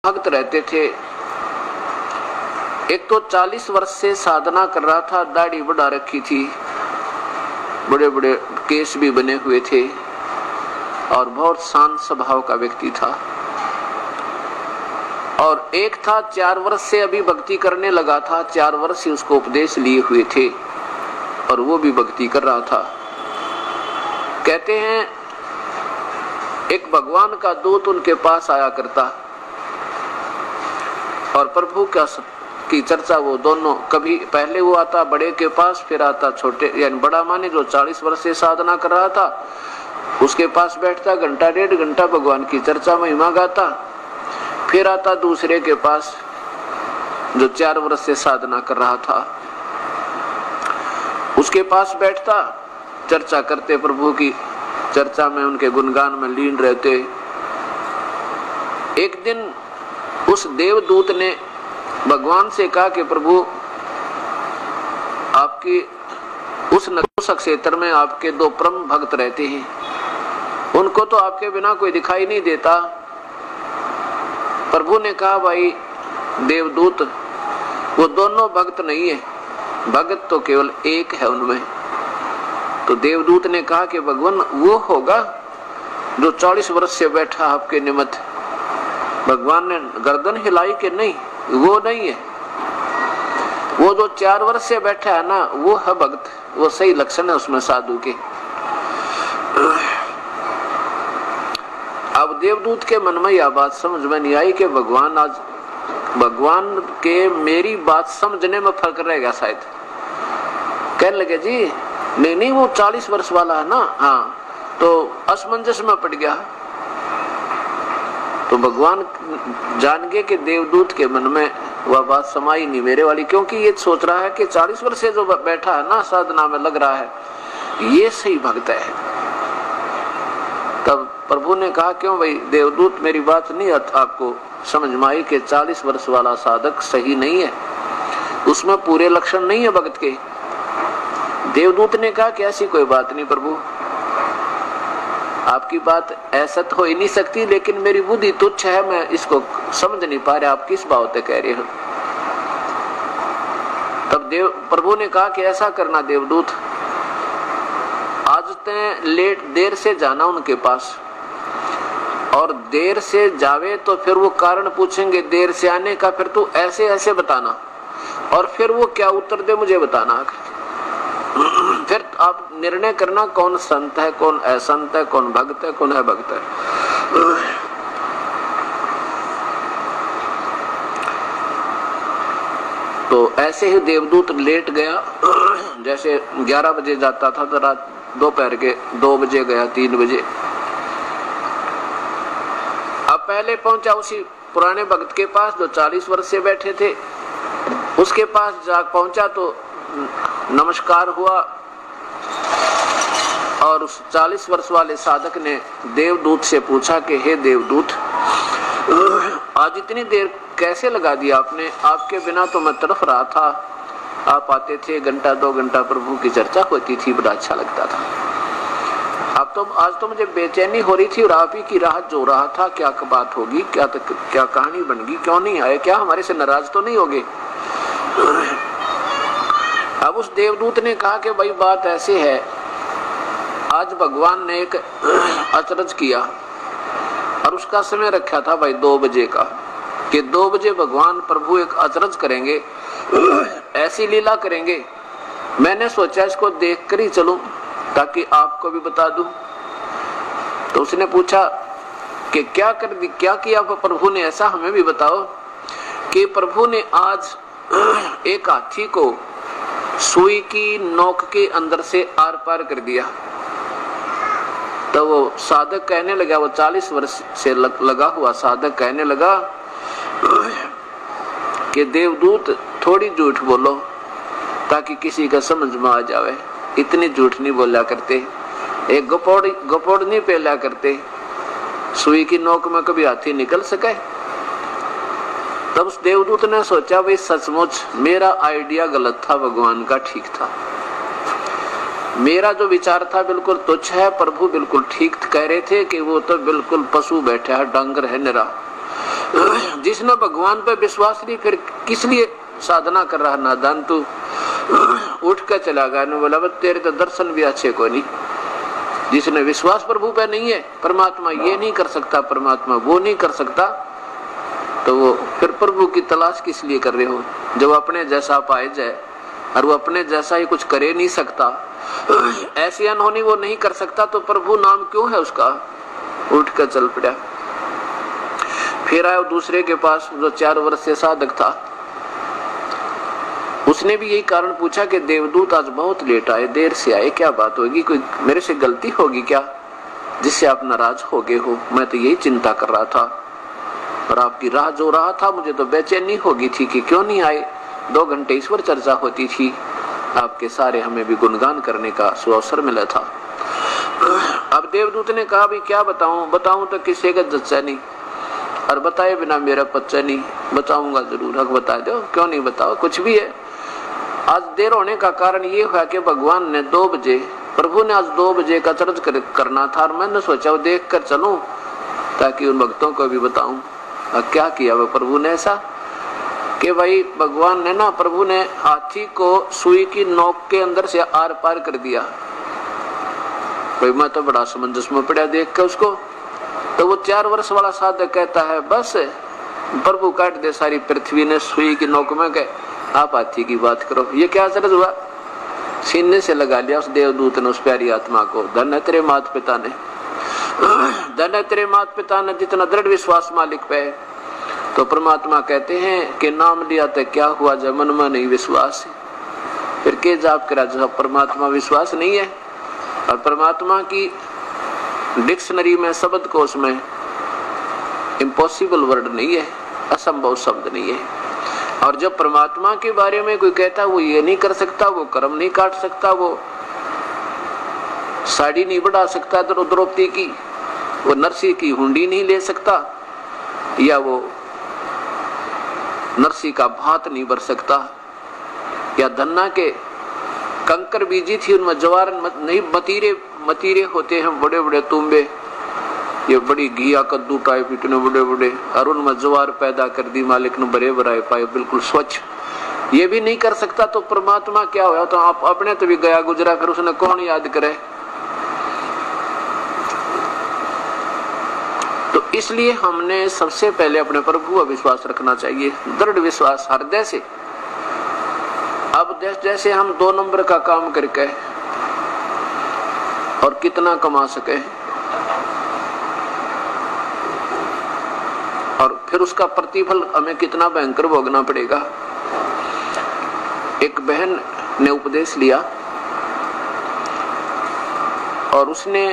भक्त रहते थे। एक तो 40 वर्ष से साधना कर रहा था, दाढ़ी बढ़ा रखी थी, बड़े बड़े केस भी बने हुए थे और बहुत शांत स्वभाव का व्यक्ति था। और एक था 4 वर्ष से अभी भक्ति करने लगा था, 4 वर्ष ही उसको उपदेश लिए हुए थे और वो भी भक्ति कर रहा था। कहते हैं एक भगवान का दूत उनके पास आया करता और प्रभु की चर्चा वो दोनों, कभी पहले वो आता बड़े के पास, फिर आता छोटे, यानी बड़ा माने जो 40 वर्ष से साधना कर रहा था उसके पास बैठता, घंटा 1.5 घंटा भगवान की चर्चा महिमा गाता, फिर आता दूसरे के पास जो 4 वर्ष से साधना कर रहा था, उसके पास बैठता, चर्चा करते, प्रभु की चर्चा में उनके गुणगान में लीन रहते। एक दिन उस देवदूत ने भगवान से कहा कि प्रभु आपकी उस नपुंसक क्षेत्र में आपके 2 परम भक्त रहते हैं, उनको तो आपके बिना कोई दिखाई नहीं देता। प्रभु ने कहा भाई देवदूत, वो दोनों भक्त नहीं है, भक्त तो केवल एक है उनमें। तो देवदूत ने कहा कि भगवान वो होगा जो 40 वर्ष से बैठा आपके निमित्त। भगवान ने गर्दन हिलाई कि नहीं, वो नहीं है, वो जो 4 वर्ष से बैठा है ना वो है भक्त, वो सही लक्षण है उसमें साधु के। अब देवदूत के मन में यह बात समझ में नहीं आई कि भगवान के मेरी बात समझने में फर्क रह गया शायद। कहने लगे जी नहीं वो 40 वर्ष वाला है ना, हाँ, तो असमंजस में पड़ गया। तो भगवान जान गए कि देवदूत के मन में वह बात समाई नहीं मेरे वाली, क्योंकि ये सोच रहा है कि 40 वर्ष से जो बैठा है ना साधना में लग रहा है ये सही भक्त है। तब प्रभु ने कहा क्यों भाई देवदूत, मेरी बात नहीं आपको समझ में आई कि 40 वर्ष वाला साधक सही नहीं है, उसमें पूरे लक्षण नहीं है भक्त के। देवदूत ने कहा कि ऐसी कोई बात नहीं प्रभु, आपकी बात ऐसा तो हो ही नहीं सकती, लेकिन मेरी बुद्धि तुच्छ है, मैं इसको समझ नहीं पा रहा आप किस बात से कह रहे हो। तब प्रभु ने कहा कि ऐसा करना देवदूत, आज ते देर से जाना उनके पास, और देर से जावे तो फिर वो कारण पूछेंगे देर से आने का, फिर तू ऐसे ऐसे बताना, और फिर वो क्या उत्तर दे मुझे बताना। फिर आप निर्णय करना कौन संत है, कौन असंत है, कौन भक्त है, कौन अभक्त है। तो ऐसे ही देवदूत लेट गया, जैसे 11 बजे जाता था तो रात दोपहर के 2 बजे गया, 3 बजे। अब पहले पहुंचा उसी पुराने भक्त के पास जो 40 वर्ष से बैठे थे, उसके पास जा पहुंचा तो नमस्कार हुआ और उस 40 वर्ष वाले साधक ने देवदूत से पूछा कि हे देवदूत, आज इतनी देर कैसे लगा दिया आपने, आपके बिना तो मैं तड़फ रहा था, आप आते थे 1-2 घंटा प्रभु की चर्चा होती थी, बड़ा अच्छा लगता था। अब तो आज तो मुझे बेचैनी हो रही थी और आप ही की राह जो रहा था, क्या बात होगी, क्या कहानी बन गई, क्यों नहीं आए, क्या हमारे से नाराज तो नहीं होगे। अब उस देवदूत ने कहा कि भाई बात ऐसी है, आज भगवान ने एक अचरज किया और उसका समय रखा था भाई 2 बजे का, कि 2 बजे भगवान प्रभु एक अचरज करेंगे, ऐसी लीला करेंगे। मैंने सोचा इसको देख कर ही चलूं ताकि आपको भी बता दूं। तो उसने पूछा कि क्या किया प्रभु ने ऐसा, हमें भी बताओ। कि प्रभु ने आज एक हाथी को सुई की नोक के अंदर से आर पार कर दिया। तो वो साधक कहने लगा, वो 40 वर्ष से लगा हुआ साधक कहने लगा कि देवदूत थोड़ी झूठ बोलो ताकि किसी का समझ में आ जावे, इतनी झूठ नहीं बोला करते, एक गपोड़ नहीं पहला करते, सुई की नोक में कभी हाथी निकल सके। तब उस देवदूत ने सोचा भाई सचमुच मेरा आइडिया गलत था, भगवान का ठीक था, मेरा जो विचार था बिल्कुल तुच्छ है, प्रभु बिल्कुल ठीक कह रहे थे कि वो तो बिल्कुल पशु बैठा है, डांगर है निरा। जिसने भगवान पे विश्वास नहीं, फिर किस लिए साधना कर रहा नादान तू। उठ कर चला गया, बोला तेरे तो दर्शन भी अच्छे को नहीं। जिसने विश्वास प्रभु पे नहीं है, परमात्मा ये नहीं कर सकता, परमात्मा वो नहीं कर सकता, तो वो फिर प्रभु की तलाश किस लिए कर रहे हो। जब अपने जैसा पाए जाए और वो अपने जैसा ही कुछ करे नहीं सकता, ऐसी अनहोनी वो नहीं कर सकता, तो प्रभु नाम क्यों है उसका। उठ कर चल पड़ा। फिर आया दूसरे के पास जो 4 वर्ष से साधक था। उसने भी यही कारण पूछा कि देवदूत आज बहुत लेट आए, देर से आए, क्या बात होगी, कोई मेरे से गलती होगी क्या जिससे आप नाराज हो गए हो। मैं तो यही चिंता कर रहा था और आपकी राह जो रहा था, मुझे तो बेचैनी होगी थी कि क्यों नहीं आए। 2 घंटे ईश्वर चर्चा होती थी, आपके सारे हमें भी गुणगान करने का सुअवसर मिला था। अब देवदूत ने कहा भी क्या बताऊं तो किसी का जच्चा नहीं, और बताए बिना मेरा पच्चा नहीं। बताऊंगा जरूर, हक बता दो, क्यों नहीं बताओ, कुछ भी है। आज देर होने का कारण ये हुआ कि भगवान ने 2 बजे, प्रभु ने आज 2 बजे का अचरज करना था, और मैंने सोचा वो देख कर चलूं ताकि उन भक्तों को भी बताऊं। और क्या किया वो प्रभु ने ऐसा कि भाई भगवान ने ना, प्रभु ने हाथी को सुई की नोक के अंदर से आर पार कर दिया। भाई मैं तो बड़ा समंजस में पड़ा देख के उसको। तो वो 4 वर्ष वाला साधक कहता है बस प्रभु काट दे सारी पृथ्वी ने सुई की नोक में, कहे आप हाथी की बात करो। ये क्या असर हुआ, सीने से लगा लिया उस देवदूत ने उस प्यारी आत्मा को। धन है तेरे माता पिता ने, धन है तेरे माता पिता ने जितना दृढ़ विश्वास मालिक पे। तो परमात्मा कहते हैं कि नाम लिया तो क्या हुआ, जब मन में नहीं विश्वास है फिर के जाप करा। जब परमात्मा विश्वास नहीं है, और परमात्मा की डिक्शनरी में, शब्द कोश में इम्पॉसिबल वर्ड नहीं है, असंभव शब्द नहीं है। और जब परमात्मा के बारे में कोई कहता वो ये नहीं कर सकता, वो कर्म नहीं काट सकता, वो साड़ी नहीं बढ़ा सकता द्रौपदी की, वो नरसी की हुंडी नहीं ले सकता, या वो नरसी का भात नहीं भर सकता, या धन्ना के कंकर बीजी थी उनमें जवार नहीं, मतीरे होते हैं बड़े बड़े तुम्बे, ये बड़ी घिया कद्दू टाइप इतने बड़े बड़े, और उनमें जवार पैदा कर दी मालिक ने, बड़े बराए पाए बिल्कुल स्वच्छ, ये भी नहीं कर सकता। तो परमात्मा क्या हुआ, तो आप अपने तो भी गया गुजरा, फिर उसने कौन याद करे। तो इसलिए हमने सबसे पहले अपने प्रभु का विश्वास रखना चाहिए, दृढ़ विश्वास हृदय से। अब जैसे हम 2 नंबर का काम करके और कितना कमा सके, और फिर उसका प्रतिफल हमें कितना भयंकर भोगना पड़ेगा। एक बहन ने उपदेश लिया और उसने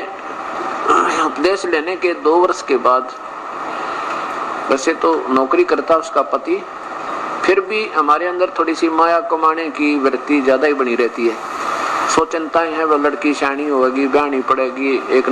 उपदेश लेने के 2 वर्ष के बाद, वैसे तो नौकरी करता उसका पति, फिर भी हमारे अंदर थोड़ी सी माया कमाने की वृत्ति ज्यादा ही बनी रहती है। सो चिंताएं हैं, वो लड़की शानी होगी, ब्याहनी पड़ेगी, एक